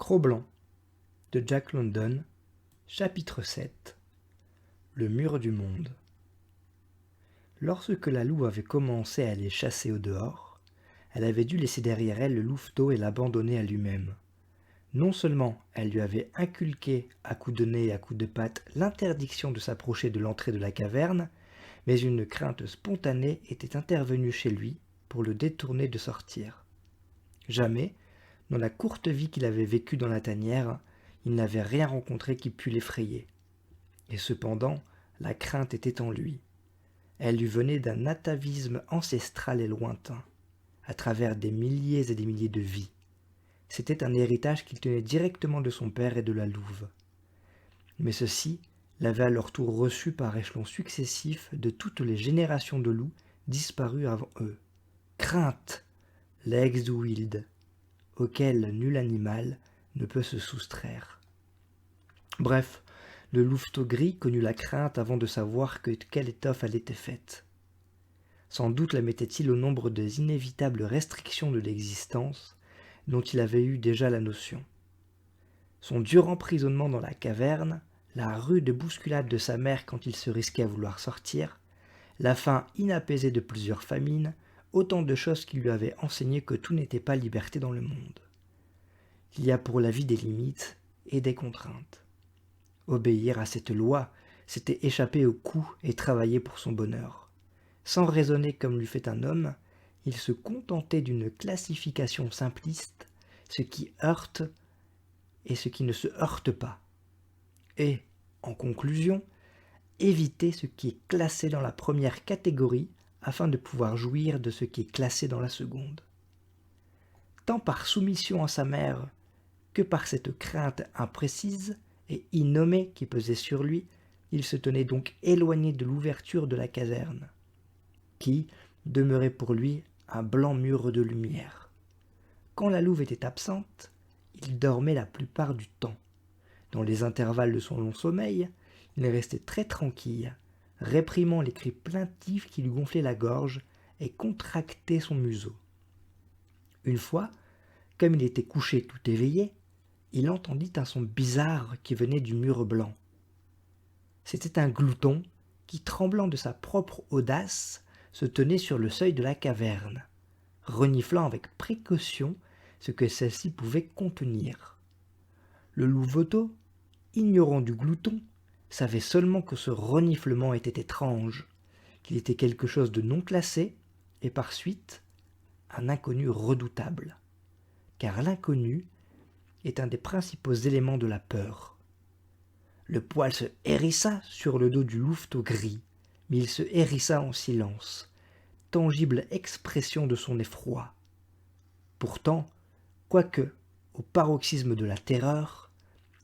Cro-Blanc de Jack London, chapitre 7. Le mur du monde. Lorsque la louve avait commencé à les chasser au dehors, elle avait dû laisser derrière elle le louveteau et l'abandonner à lui-même. Non seulement elle lui avait inculqué à coups de nez et à coups de patte l'interdiction de s'approcher de l'entrée de la caverne, mais une crainte spontanée était intervenue chez lui pour le détourner de sortir. Jamais, dans la courte vie qu'il avait vécue dans la tanière, il n'avait rien rencontré qui pût l'effrayer. Et cependant, la crainte était en lui. Elle lui venait d'un atavisme ancestral et lointain, à travers des milliers et des milliers de vies. C'était un héritage qu'il tenait directement de son père et de la louve. Mais ceux-ci l'avaient à leur tour reçu par échelons successifs de toutes les générations de loups disparus avant eux. Crainte, legs du wild, auquel nul animal ne peut se soustraire. Bref, le louveteau gris connut la crainte avant de savoir quelle étoffe elle était faite. Sans doute la mettait-il au nombre des inévitables restrictions de l'existence dont il avait eu déjà la notion. Son dur emprisonnement dans la caverne, la rude bousculade de sa mère quand il se risquait à vouloir sortir, la faim inapaisée de plusieurs famines, autant de choses qui lui avaient enseigné que tout n'était pas liberté dans le monde. Il y a pour la vie des limites et des contraintes. Obéir à cette loi, c'était échapper au coup et travailler pour son bonheur. Sans raisonner comme lui fait un homme, il se contentait d'une classification simpliste, ce qui heurte et ce qui ne se heurte pas. Et, en conclusion, éviter ce qui est classé dans la première catégorie afin de pouvoir jouir de ce qui est classé dans la seconde. Tant par soumission à sa mère que par cette crainte imprécise et innommée qui pesait sur lui, il se tenait donc éloigné de l'ouverture de la caserne, qui demeurait pour lui un blanc mur de lumière. Quand la louve était absente, il dormait la plupart du temps. Dans les intervalles de son long sommeil, il restait très tranquille, réprimant les cris plaintifs qui lui gonflaient la gorge et contractaient son museau. Une fois, comme il était couché tout éveillé, il entendit un son bizarre qui venait du mur blanc. C'était un glouton qui, tremblant de sa propre audace, se tenait sur le seuil de la caverne, reniflant avec précaution ce que celle-ci pouvait contenir. Le louveteau, ignorant du glouton, savait seulement que ce reniflement était étrange, qu'il était quelque chose de non classé et par suite un inconnu redoutable. Car l'inconnu est un des principaux éléments de la peur. Le poil se hérissa sur le dos du louveteau gris, mais il se hérissa en silence, tangible expression de son effroi. Pourtant, quoique, au paroxysme de la terreur,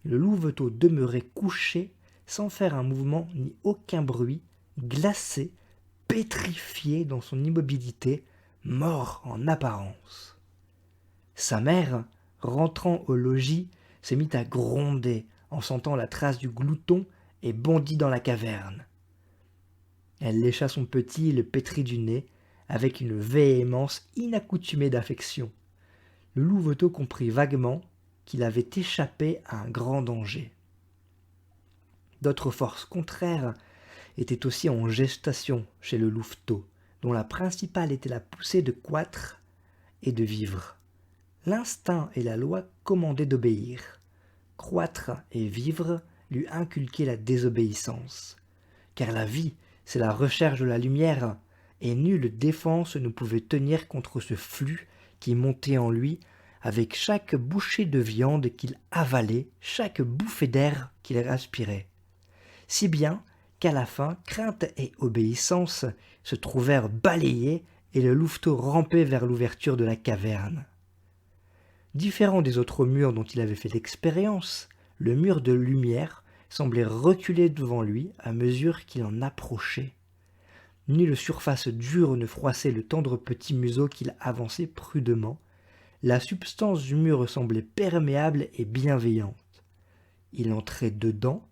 le louveteau demeurait couché sans faire un mouvement ni aucun bruit, glacé, pétrifié dans son immobilité, mort en apparence. Sa mère, rentrant au logis, se mit à gronder en sentant la trace du glouton et bondit dans la caverne. Elle lécha son petit et le pétrit du nez avec une véhémence inaccoutumée d'affection. Le louveteau comprit vaguement qu'il avait échappé à un grand danger. D'autres forces contraires étaient aussi en gestation chez le louveteau, dont la principale était la poussée de croître et de vivre. L'instinct et la loi commandaient d'obéir. Croître et vivre lui inculquaient la désobéissance. Car la vie, c'est la recherche de la lumière, et nulle défense ne pouvait tenir contre ce flux qui montait en lui avec chaque bouchée de viande qu'il avalait, chaque bouffée d'air qu'il respirait. Si bien qu'à la fin, crainte et obéissance se trouvèrent balayées et le louveteau rampait vers l'ouverture de la caverne. Différent des autres murs dont il avait fait l'expérience, le mur de lumière semblait reculer devant lui à mesure qu'il en approchait. Nulle surface dure ne froissait le tendre petit museau qu'il avançait prudemment. La substance du mur semblait perméable et bienveillante. Il entrait dedans,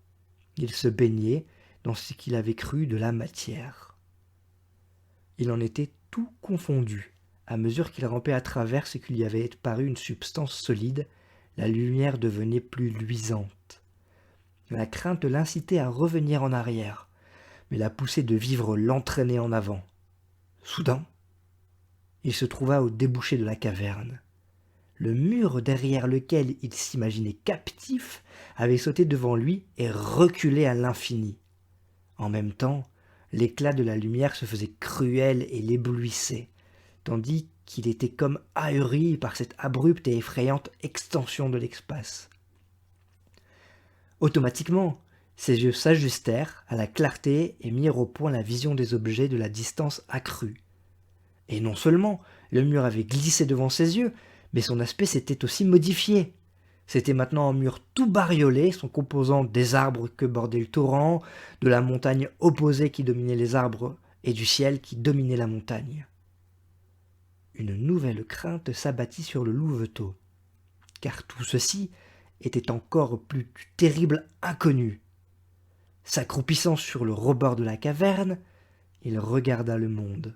il se baignait dans ce qu'il avait cru de la matière. Il en était tout confondu, à mesure qu'il rampait à travers ce qui lui avait paru une substance solide, la lumière devenait plus luisante. La crainte l'incitait à revenir en arrière, mais la poussée de vivre l'entraînait en avant. Soudain, il se trouva au débouché de la caverne. Le mur derrière lequel il s'imaginait captif avait sauté devant lui et reculé à l'infini. En même temps, l'éclat de la lumière se faisait cruel et l'éblouissait, tandis qu'il était comme ahuri par cette abrupte et effrayante extension de l'espace. Automatiquement, ses yeux s'ajustèrent à la clarté et mirent au point la vision des objets de la distance accrue. Et non seulement le mur avait glissé devant ses yeux, mais son aspect s'était aussi modifié. C'était maintenant un mur tout bariolé, son composant des arbres que bordait le torrent, de la montagne opposée qui dominait les arbres et du ciel qui dominait la montagne. Une nouvelle crainte s'abattit sur le louveteau, car tout ceci était encore plus du terrible inconnu. S'accroupissant sur le rebord de la caverne, il regarda le monde.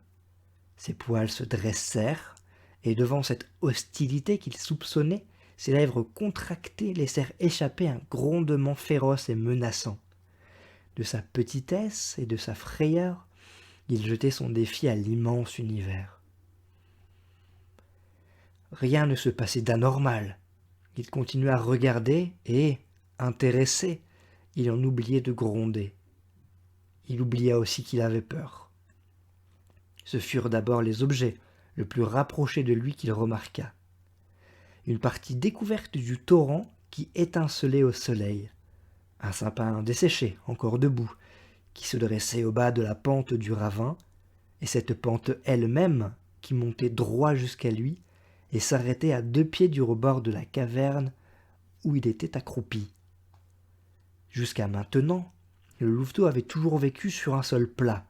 Ses poils se dressèrent, et devant cette hostilité qu'il soupçonnait, ses lèvres contractées laissèrent échapper un grondement féroce et menaçant. De sa petitesse et de sa frayeur, il jetait son défi à l'immense univers. Rien ne se passait d'anormal. Il continuait à regarder et, intéressé, il en oubliait de gronder. Il oublia aussi qu'il avait peur. Ce furent d'abord les objets, le plus rapproché de lui qu'il remarqua. Une partie découverte du torrent qui étincelait au soleil. Un sapin desséché, encore debout, qui se dressait au bas de la pente du ravin, et cette pente elle-même qui montait droit jusqu'à lui et s'arrêtait à 2 pieds du rebord de la caverne où il était accroupi. Jusqu'à maintenant, le louveteau avait toujours vécu sur un sol plat.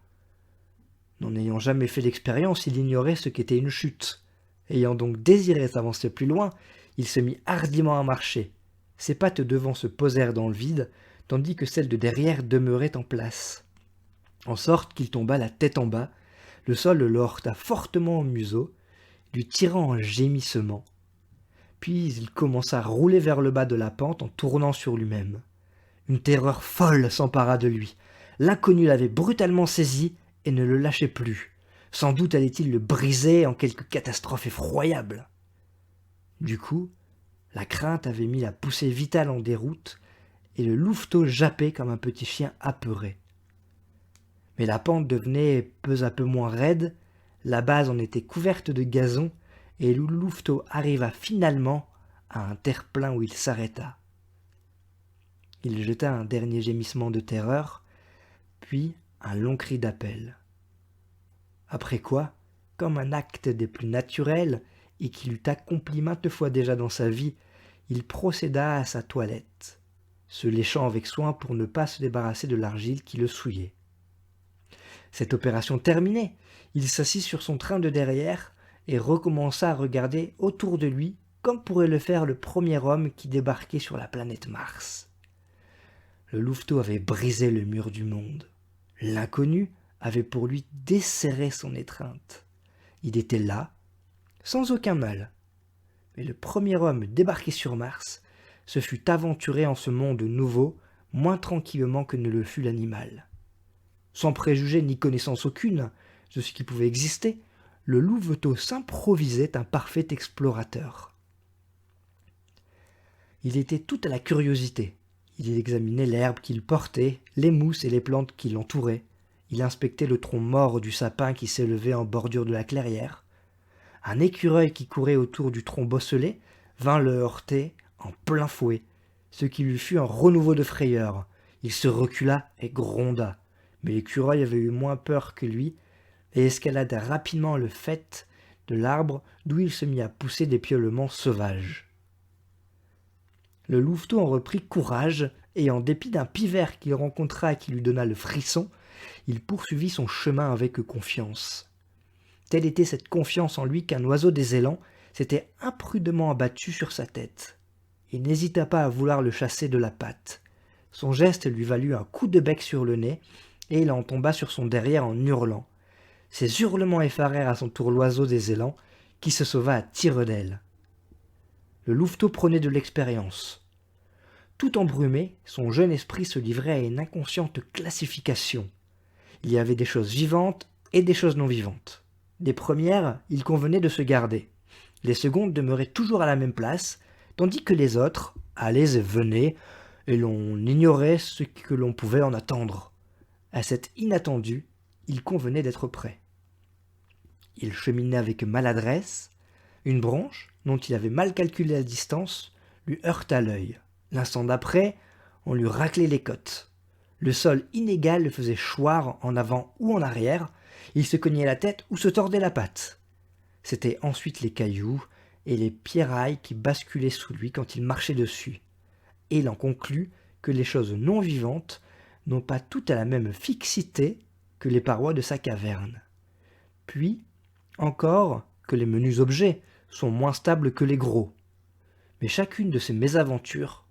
N'en ayant jamais fait l'expérience, il ignorait ce qu'était une chute. Ayant donc désiré s'avancer plus loin, il se mit hardiment à marcher. Ses pattes devant se posèrent dans le vide, tandis que celles de derrière demeuraient en place. En sorte qu'il tomba la tête en bas, le sol le heurta fortement au museau, lui tirant un gémissement. Puis il commença à rouler vers le bas de la pente en tournant sur lui-même. Une terreur folle s'empara de lui. L'inconnu l'avait brutalement saisi et ne le lâchait plus. Sans doute allait-il le briser en quelque catastrophe effroyable. Du coup, la crainte avait mis la poussée vitale en déroute et le louveteau jappait comme un petit chien apeuré. Mais la pente devenait peu à peu moins raide, la base en était couverte de gazon et le louveteau arriva finalement à un terre-plein où il s'arrêta. Il jeta un dernier gémissement de terreur, puis un long cri d'appel. Après quoi, comme un acte des plus naturels et qu'il eut accompli maintes fois déjà dans sa vie, il procéda à sa toilette, se léchant avec soin pour ne pas se débarrasser de l'argile qui le souillait. Cette opération terminée, il s'assit sur son train de derrière et recommença à regarder autour de lui comme pourrait le faire le premier homme qui débarquait sur la planète Mars. Le louveteau avait brisé le mur du monde. L'inconnu avait pour lui desserré son étreinte. Il était là, sans aucun mal. Mais le premier homme débarqué sur Mars se fut aventuré en ce monde nouveau moins tranquillement que ne le fut l'animal. Sans préjugés ni connaissance aucune de ce qui pouvait exister, le louveteau s'improvisait un parfait explorateur. Il était tout à la curiosité. Il examinait l'herbe qu'il portait, les mousses et les plantes qui l'entouraient. Il inspectait le tronc mort du sapin qui s'élevait en bordure de la clairière. Un écureuil qui courait autour du tronc bosselé vint le heurter en plein fouet, ce qui lui fut un renouveau de frayeur. Il se recula et gronda, mais l'écureuil avait eu moins peur que lui et escalada rapidement le faîte de l'arbre d'où il se mit à pousser des piaulements sauvages. Le louveteau en reprit courage et en dépit d'un pivert qu'il rencontra et qui lui donna le frisson, il poursuivit son chemin avec confiance. Telle était cette confiance en lui qu'un oiseau des élans s'était imprudemment abattu sur sa tête. Il n'hésita pas à vouloir le chasser de la patte. Son geste lui valut un coup de bec sur le nez et il en tomba sur son derrière en hurlant. Ses hurlements effarèrent à son tour l'oiseau des élans qui se sauva à tire d'aile. Le louveteau prenait de l'expérience. Tout embrumé, son jeune esprit se livrait à une inconsciente classification. Il y avait des choses vivantes et des choses non vivantes. Des premières, il convenait de se garder. Les secondes demeuraient toujours à la même place, tandis que les autres allaient et venaient, et l'on ignorait ce que l'on pouvait en attendre. À cet inattendu, il convenait d'être prêt. Il cheminait avec maladresse. Une branche, dont il avait mal calculé la distance, lui heurta l'œil. L'instant d'après, on lui raclait les côtes. Le sol inégal le faisait choir en avant ou en arrière. Il se cognait la tête ou se tordait la patte. C'étaient ensuite les cailloux et les pierrailles qui basculaient sous lui quand il marchait dessus. Et il en conclut que les choses non vivantes n'ont pas toutes la même fixité que les parois de sa caverne. Puis, encore, que les menus objets sont moins stables que les gros. Mais chacune de ces mésaventures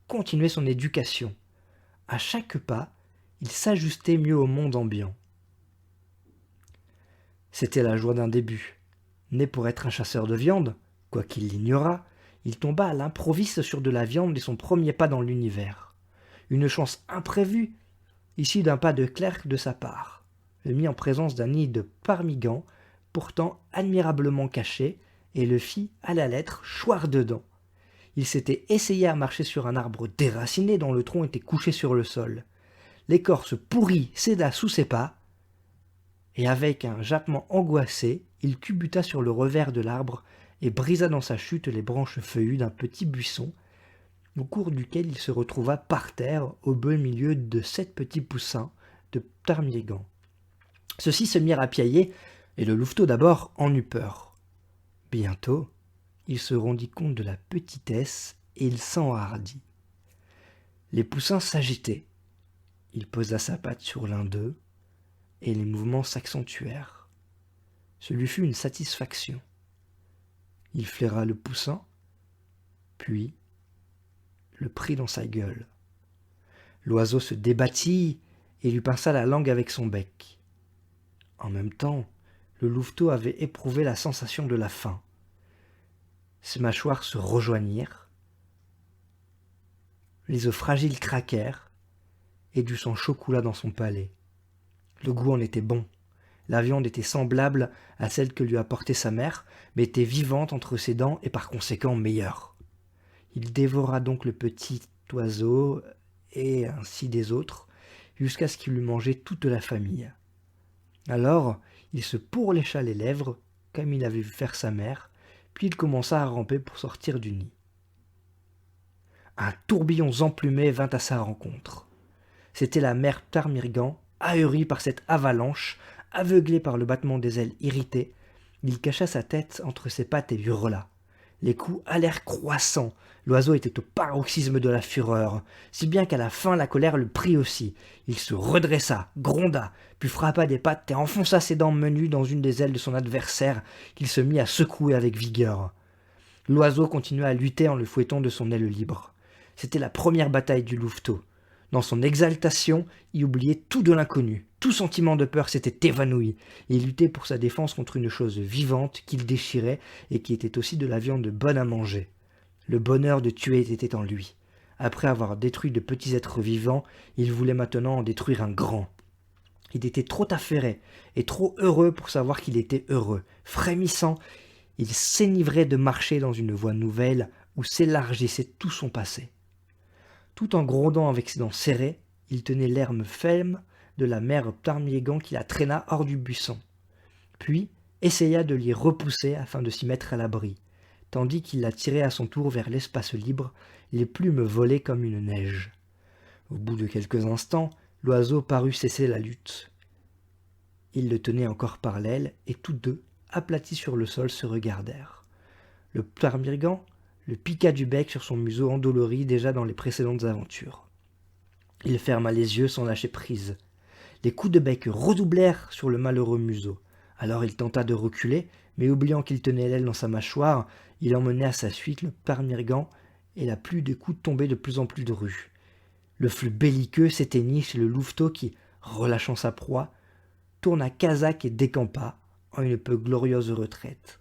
continuait son éducation. À chaque pas, il s'ajustait mieux au monde ambiant. C'était la joie d'un début. Né pour être un chasseur de viande, quoiqu'il l'ignorât, il tomba à l'improviste sur de la viande dès son premier pas dans l'univers. Une chance imprévue, issue d'un pas de clerc de sa part, le mit en présence d'un nid de ptarmigan, pourtant admirablement caché, et le fit, à la lettre, choir dedans. Il s'était essayé à marcher sur un arbre déraciné dont le tronc était couché sur le sol. L'écorce pourrie céda sous ses pas, et avec un jappement angoissé, il culbuta sur le revers de l'arbre et brisa dans sa chute les branches feuillues d'un petit buisson, au cours duquel il se retrouva par terre au beau milieu de 7 petits poussins de ptarmigan. Ceux-ci se mirent à piailler, et le louveteau d'abord en eut peur. Bientôt, il se rendit compte de la petitesse et il s'enhardit. Les poussins s'agitaient. Il posa sa patte sur l'un d'eux, et les mouvements s'accentuèrent. Ce lui fut une satisfaction. Il flaira le poussin, puis le prit dans sa gueule. L'oiseau se débattit et lui pinça la langue avec son bec. En même temps, le louveteau avait éprouvé la sensation de la faim. Ses mâchoires se rejoignirent, les os fragiles craquèrent, et du sang chaud coula dans son palais. Le goût en était bon. La viande était semblable à celle que lui apportait sa mère, mais était vivante entre ses dents et par conséquent meilleure. Il dévora donc le petit oiseau, et ainsi des autres, jusqu'à ce qu'il eût mangé toute la famille. Alors, il se pourlécha les lèvres, comme il avait vu faire sa mère, puis il commença à ramper pour sortir du nid. Un tourbillon emplumé vint à sa rencontre. C'était la mère ptarmigan, ahurie par cette avalanche, aveuglé par le battement des ailes irritées. Il cacha sa tête entre ses pattes et hurla. Les coups allèrent croissant. L'oiseau était au paroxysme de la fureur, si bien qu'à la fin la colère le prit aussi. Il se redressa, gronda, puis frappa des pattes et enfonça ses dents menues dans une des ailes de son adversaire, qu'il se mit à secouer avec vigueur. L'oiseau continua à lutter en le fouettant de son aile libre. C'était la première bataille du louveteau. Dans son exaltation, il oubliait tout de l'inconnu. Tout sentiment de peur s'était évanoui. Il luttait pour sa défense contre une chose vivante qu'il déchirait et qui était aussi de la viande bonne à manger. Le bonheur de tuer était en lui. Après avoir détruit de petits êtres vivants, il voulait maintenant en détruire un grand. Il était trop affairé et trop heureux pour savoir qu'il était heureux. Frémissant, il s'enivrait de marcher dans une voie nouvelle où s'élargissait tout son passé. Tout en grondant avec ses dents serrées, il tenait l'herbe ferme de la mère ptarmigan qui la traîna hors du buisson. Puis essaya de l'y repousser afin de s'y mettre à l'abri. Tandis qu'il la tirait à son tour vers l'espace libre, les plumes volaient comme une neige. Au bout de quelques instants, l'oiseau parut cesser la lutte. Il le tenait encore par l'aile, et tous deux, aplatis sur le sol, se regardèrent. Le ptarmigan le piqua du bec sur son museau endolori déjà dans les précédentes aventures. Il ferma les yeux sans lâcher prise. Les coups de bec redoublèrent sur le malheureux museau. Alors il tenta de reculer, mais oubliant qu'il tenait l'aile dans sa mâchoire, il emmenait à sa suite le ptarmigan, et la pluie de coups tombait de plus en plus drue. Le flux belliqueux s'éteignit chez le louveteau qui, relâchant sa proie, tourna casaque et décampa en une peu glorieuse retraite.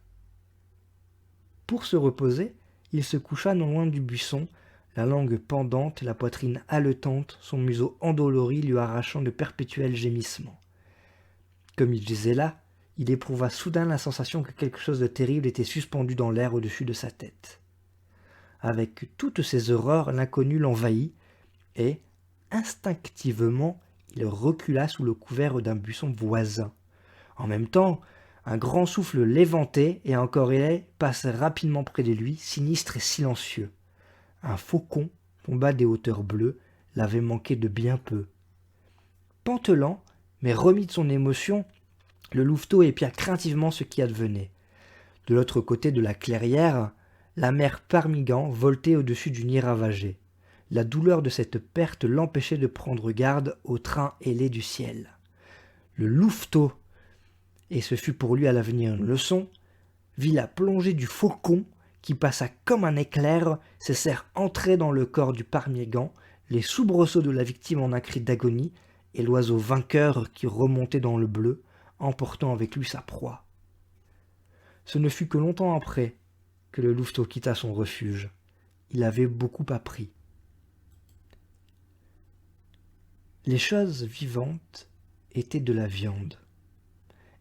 Pour se reposer, il se coucha non loin du buisson, la langue pendante, la poitrine haletante, son museau endolori lui arrachant de perpétuels gémissements. Comme il gisait là, il éprouva soudain la sensation que quelque chose de terrible était suspendu dans l'air au-dessus de sa tête. Avec toutes ces horreurs, l'inconnu l'envahit, et, instinctivement, il recula sous le couvert d'un buisson voisin. En même temps, un grand souffle l'éventait, et un cornet passait rapidement près de lui, sinistre et silencieux. Un faucon, tombant des hauteurs bleues, l'avait manqué de bien peu. Pantelant, mais remis de son émotion, le louveteau épia craintivement ce qui advenait. De l'autre côté de la clairière, la mère Parmigan voltait au-dessus du nid ravagé. La douleur de cette perte l'empêchait de prendre garde au train ailé du ciel. Le louveteau, et ce fut pour lui à l'avenir une leçon, vit la plongée du faucon qui passa comme un éclair, ses serres entraient dans le corps du Parmigan, les soubresauts de la victime en un cri d'agonie, et l'oiseau vainqueur qui remontait dans le bleu, emportant avec lui sa proie. Ce ne fut que longtemps après que le louveteau quitta son refuge. Il avait beaucoup appris. Les choses vivantes étaient de la viande,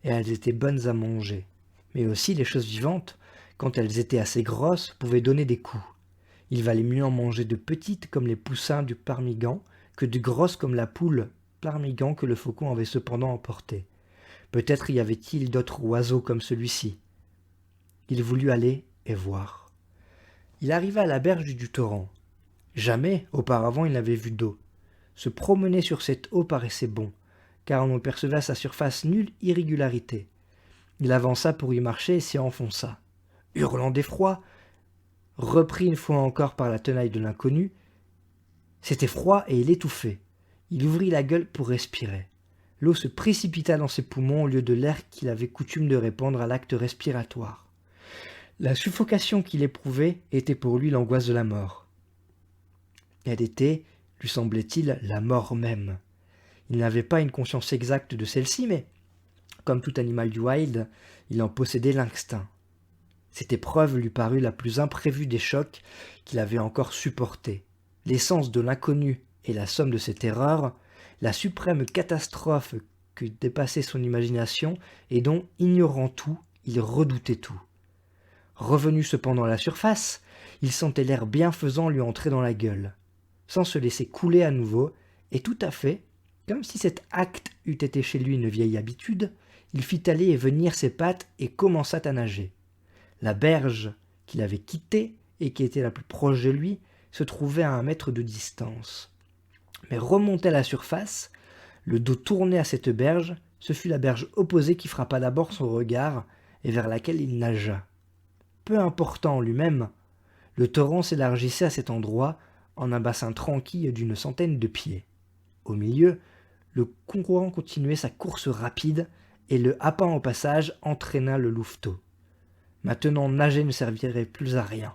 et elles étaient bonnes à manger. Mais aussi les choses vivantes, quand elles étaient assez grosses, pouvaient donner des coups. Il valait mieux en manger de petites comme les poussins du Parmigan, que de grosses comme la poule Parmigan que le faucon avait cependant emportée. Peut-être y avait-il d'autres oiseaux comme celui-ci. Il voulut aller et voir. Il arriva à la berge du torrent. Jamais, auparavant, il n'avait vu d'eau. Se promener sur cette eau paraissait bon, car on ne percevait à sa surface nulle irrégularité. Il avança pour y marcher et s'y enfonça. Hurlant d'effroi, repris une fois encore par la tenaille de l'inconnu, c'était froid et il étouffait. Il ouvrit la gueule pour respirer. L'eau se précipita dans ses poumons au lieu de l'air qu'il avait coutume de répandre à l'acte respiratoire. La suffocation qu'il éprouvait était pour lui l'angoisse de la mort. Elle était, lui semblait-il, la mort même. Il n'avait pas une conscience exacte de celle-ci, mais, comme tout animal du wild, il en possédait l'instinct. Cette épreuve lui parut la plus imprévue des chocs qu'il avait encore supportés. L'essence de l'inconnu et la somme de ses terreurs, la suprême catastrophe que dépassait son imagination et dont, ignorant tout, il redoutait tout. Revenu cependant à la surface, il sentait l'air bienfaisant lui entrer dans la gueule, sans se laisser couler à nouveau, et tout à fait, comme si cet acte eût été chez lui une vieille habitude, il fit aller et venir ses pattes et commença à nager. La berge qu'il avait quittée et qui était la plus proche de lui se trouvait à 1 mètre de distance. Mais remonté à la surface, le dos tourné à cette berge, ce fut la berge opposée qui frappa d'abord son regard et vers laquelle il nagea. Peu important en lui-même, le torrent s'élargissait à cet endroit en un bassin tranquille d'une centaine de pieds. Au milieu, le courant continuait sa course rapide et le happant au passage entraîna le louveteau. Maintenant nager ne servirait plus à rien.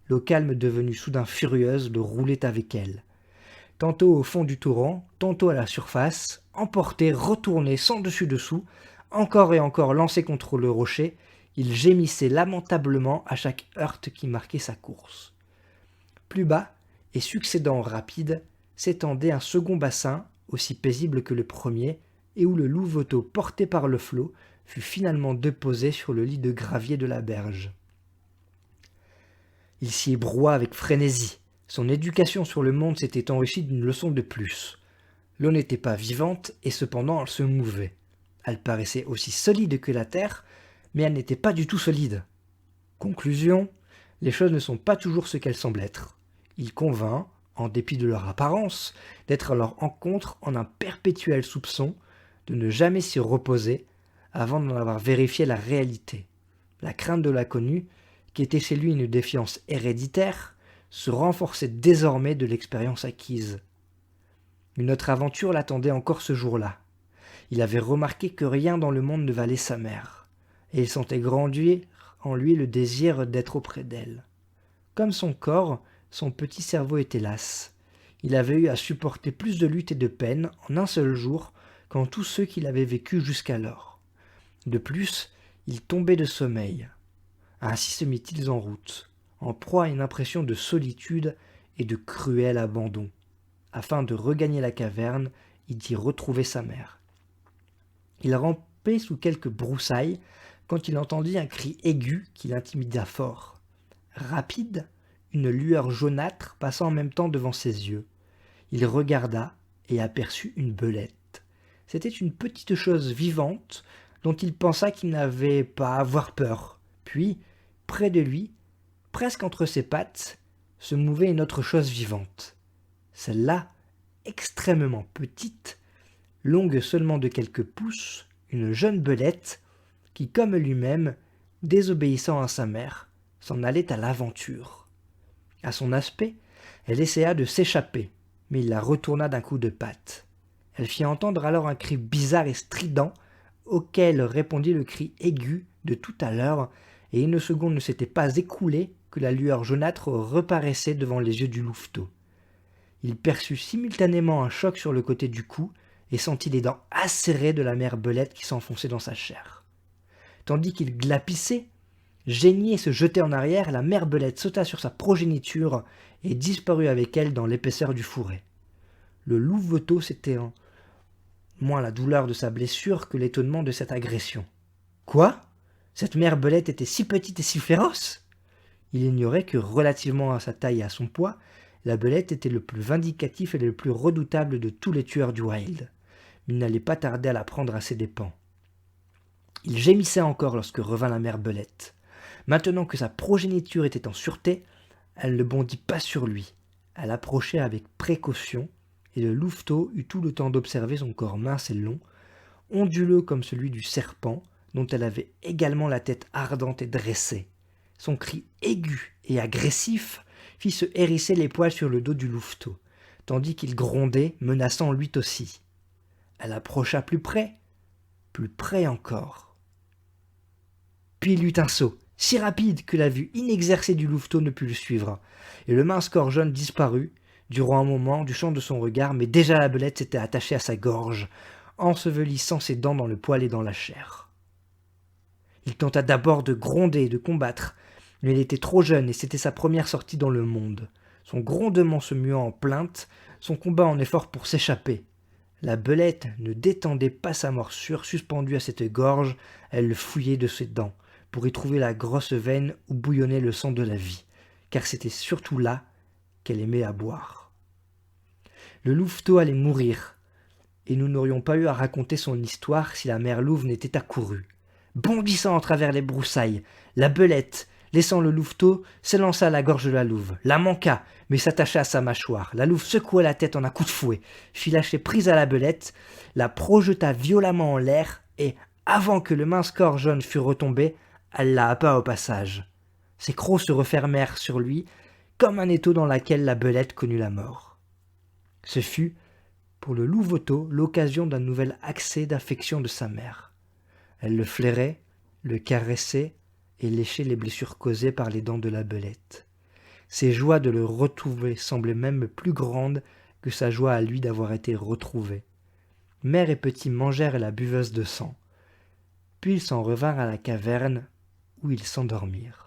L'eau calme devenue soudain furieuse le roulait avec elle. Tantôt au fond du torrent, tantôt à la surface, emporté, retourné sans dessus-dessous, encore et encore lancé contre le rocher, il gémissait lamentablement à chaque heurte qui marquait sa course. Plus bas, et succédant rapide, s'étendait un second bassin, aussi paisible que le premier, et où le louveteau, porté par le flot, fut finalement déposé sur le lit de gravier de la berge. Il s'y ébroua avec frénésie. Son éducation sur le monde s'était enrichie d'une leçon de plus. L'eau n'était pas vivante, et cependant elle se mouvait. Elle paraissait aussi solide que la terre, mais elle n'était pas du tout solide. Conclusion, les choses ne sont pas toujours ce qu'elles semblent être. Il convint, en dépit de leur apparence, d'être à leur encontre en un perpétuel soupçon, de ne jamais s'y reposer avant d'en avoir vérifié la réalité. La crainte de l'inconnu, qui était chez lui une défiance héréditaire, se renforçait désormais de l'expérience acquise. Une autre aventure l'attendait encore ce jour-là. Il avait remarqué que rien dans le monde ne valait sa mère, et il sentait grandir en lui le désir d'être auprès d'elle. Comme son corps, son petit cerveau était las. Il avait eu à supporter plus de luttes et de peines en un seul jour qu'en tous ceux qu'il avait vécus jusqu'alors. De plus, il tombait de sommeil. Ainsi se mit-il en route. en proie à une impression de solitude et de cruel abandon. Afin de regagner la caverne, il d'y retrouver sa mère. Il rampait sous quelques broussailles quand il entendit un cri aigu qui l'intimida fort. Rapide, une lueur jaunâtre passa en même temps devant ses yeux. Il regarda et aperçut une belette. C'était une petite chose vivante dont il pensa qu'il n'avait pas à avoir peur. Puis, près de lui, presque entre ses pattes, se mouvait une autre chose vivante. Celle-là, extrêmement petite, longue seulement de quelques pouces, une jeune belette qui, comme lui-même, désobéissant à sa mère, s'en allait à l'aventure. À son aspect, elle essaya de s'échapper, mais il la retourna d'un coup de patte. Elle fit entendre alors un cri bizarre et strident, auquel répondit le cri aigu de tout à l'heure, et une seconde ne s'était pas écoulée que la lueur jaunâtre reparaissait devant les yeux du louveteau. Il perçut simultanément un choc sur le côté du cou et sentit les dents acérées de la mère belette qui s'enfonçait dans sa chair. Tandis qu'il glapissait, geignait et se jetait en arrière, la mère belette sauta sur sa progéniture et disparut avec elle dans l'épaisseur du fourré. Le louveteau s'était moins la douleur de sa blessure que l'étonnement de cette agression. Quoi ? Cette mère belette était si petite et si féroce ? Il ignorait que, relativement à sa taille et à son poids, la belette était le plus vindicatif et le plus redoutable de tous les tueurs du Wild. Mais il n'allait pas tarder à la prendre à ses dépens. Il gémissait encore lorsque revint la mère belette. Maintenant que sa progéniture était en sûreté, elle ne bondit pas sur lui. Elle approchait avec précaution, et le louveteau eut tout le temps d'observer son corps mince et long, onduleux comme celui du serpent, dont elle avait également la tête ardente et dressée. Son cri aigu et agressif fit se hérisser les poils sur le dos du louveteau, tandis qu'il grondait, menaçant lui aussi. Elle approcha plus près encore. Puis il eut un saut, si rapide que la vue inexercée du louveteau ne put le suivre, et le mince corps jaune disparut, durant un moment, du champ de son regard, mais déjà la belette s'était attachée à sa gorge, ensevelissant ses dents dans le poil et dans la chair. Il tenta d'abord de gronder et de combattre, mais il était trop jeune et c'était sa première sortie dans le monde. Son grondement se muant en plainte, son combat en effort pour s'échapper. La belette ne détendait pas sa morsure suspendue à cette gorge, elle le fouillait de ses dents, pour y trouver la grosse veine où bouillonnait le sang de la vie, car c'était surtout là qu'elle aimait à boire. Le louveteau allait mourir, et nous n'aurions pas eu à raconter son histoire si la mère louve n'était accourue. Bondissant à travers les broussailles, la belette, laissant le louveteau, s'élança à la gorge de la louve, la manqua, mais s'attacha à sa mâchoire. La louve secoua la tête en un coup de fouet, fit lâcher prise à la belette, la projeta violemment en l'air, et, avant que le mince corps jaune fût retombé, elle la happa au passage. Ses crocs se refermèrent sur lui, comme un étau dans lequel la belette connut la mort. Ce fut, pour le louveteau, l'occasion d'un nouvel accès d'affection de sa mère. Elle le flairait, le caressait et léchait les blessures causées par les dents de la belette. Ses joies de le retrouver semblaient même plus grandes que sa joie à lui d'avoir été retrouvé. Mère et petit mangèrent la buveuse de sang. Puis ils s'en revinrent à la caverne où ils s'endormirent.